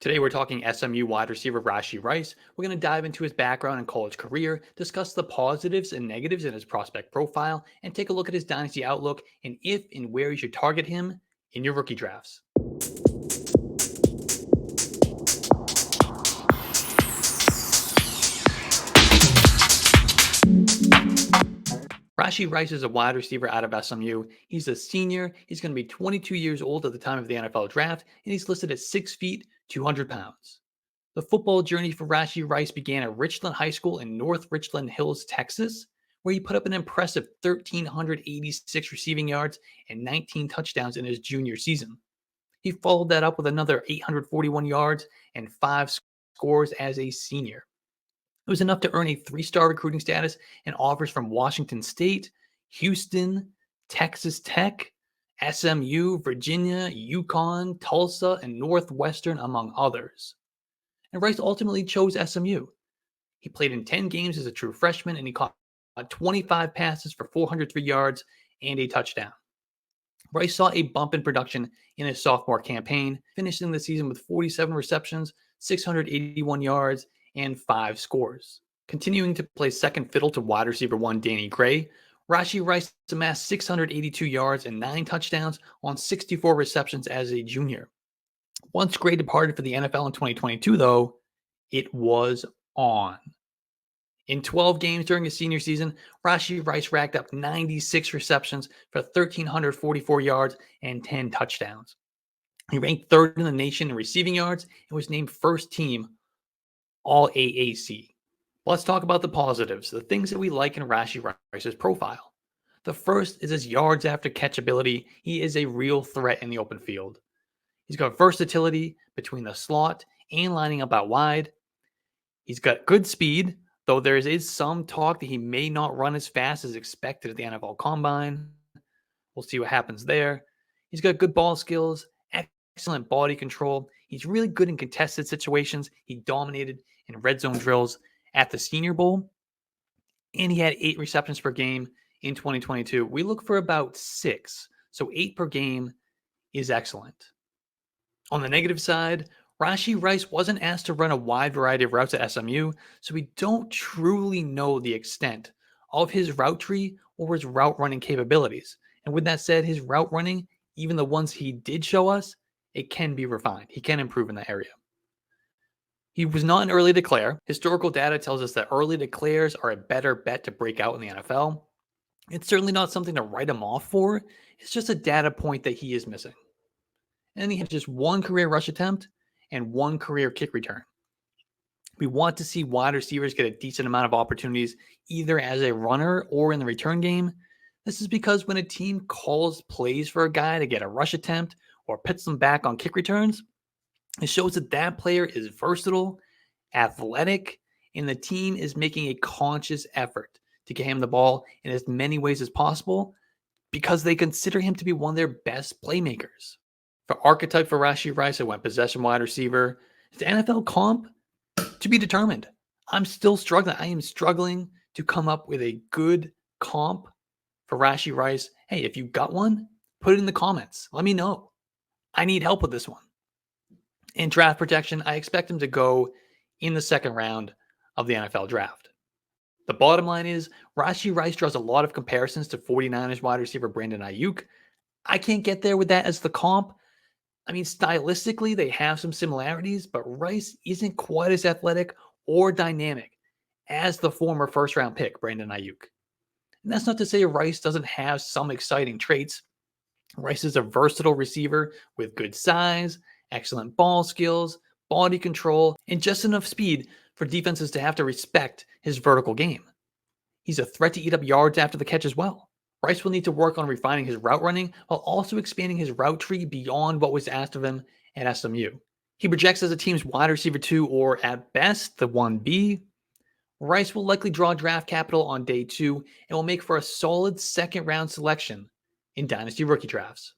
Today, we're talking SMU wide receiver Rashee Rice. We're going to dive into his background and college career, discuss the positives and negatives in his prospect profile, and take a look at his dynasty outlook and if and where you should target him in your rookie drafts. Rashee Rice is a wide receiver out of SMU. He's a senior. He's going to be 22 years old at the time of the NFL draft, and he's listed at 6 feet, 200 pounds. The football journey for Rashee Rice began at Richland High School in North Richland Hills, Texas, where he put up an impressive 1,386 receiving yards and 19 touchdowns in his junior season. He followed that up with another 841 yards and 5 scores as a senior. It was enough to earn a 3-star recruiting status and offers from Washington State, Houston, Texas Tech, SMU, Virginia, UConn, Tulsa, and Northwestern, among others. And Rice ultimately chose SMU. He played in 10 games as a true freshman, and he caught 25 passes for 403 yards and a touchdown. Rice saw a bump in production in his sophomore campaign, finishing the season with 47 receptions, 681 yards, and 5 scores. Continuing to play second fiddle to wide receiver one Danny Gray, Rashee Rice amassed 682 yards and 9 touchdowns on 64 receptions as a junior. Once Gray departed for the NFL in 2022, though, it was on. In 12 games during his senior season, Rashee Rice racked up 96 receptions for 1,344 yards and 10 touchdowns. He ranked third in the nation in receiving yards and was named first team All-AAC. Let's talk about the positives, the things that we like in Rashee Rice's profile. The first is his yards after catch ability. He is a real threat in the open field. He's got versatility between the slot and lining up out wide. He's got good speed, though there is some talk that he may not run as fast as expected at the NFL Combine. We'll see what happens there. He's got good ball skills, excellent body control. He's really good in contested situations. He dominated in red zone drills at the Senior Bowl, and he had 8 receptions per game in 2022. We look for about 6, so 8 per game is excellent. On the negative side, Rashee Rice wasn't asked to run a wide variety of routes at SMU, so we don't truly know the extent of his route tree or his route running capabilities. And with that said, his route running, even the ones he did show us, it can be refined. He can improve in that area. He was not an early declare. Historical data tells us that early declares are a better bet to break out in the NFL. It's certainly not something to write him off for. It's just a data point that he is missing. And he had just 1 career rush attempt and 1 career kick return. We want to see wide receivers get a decent amount of opportunities either as a runner or in the return game. This is because when a team calls plays for a guy to get a rush attempt or puts them back on kick returns, it shows that that player is versatile, athletic, and the team is making a conscious effort to get him the ball in as many ways as possible because they consider him to be one of their best playmakers. For archetype for Rashee Rice, I went possession wide receiver. Is the NFL comp to be determined? I'm still struggling. I am struggling to come up with a good comp for Rashee Rice. Hey, if you got one, put it in the comments. Let me know. I need help with this one. In draft protection, I expect him to go in the second round of the NFL draft. The bottom line is Rashee Rice draws a lot of comparisons to 49ers wide receiver Brandon Aiyuk. I can't get there with that as the comp. I mean, stylistically, they have some similarities, but Rice isn't quite as athletic or dynamic as the former first-round pick, Brandon Aiyuk. And that's not to say Rice doesn't have some exciting traits. Rice is a versatile receiver with good size, excellent ball skills, body control, and just enough speed for defenses to have to respect his vertical game. He's a threat to eat up yards after the catch as well. Rice will need to work on refining his route running while also expanding his route tree beyond what was asked of him at SMU. He projects as a team's wide receiver 2 or at best the 1B. Rice will likely draw draft capital on day 2 and will make for a solid second round selection in Dynasty rookie drafts.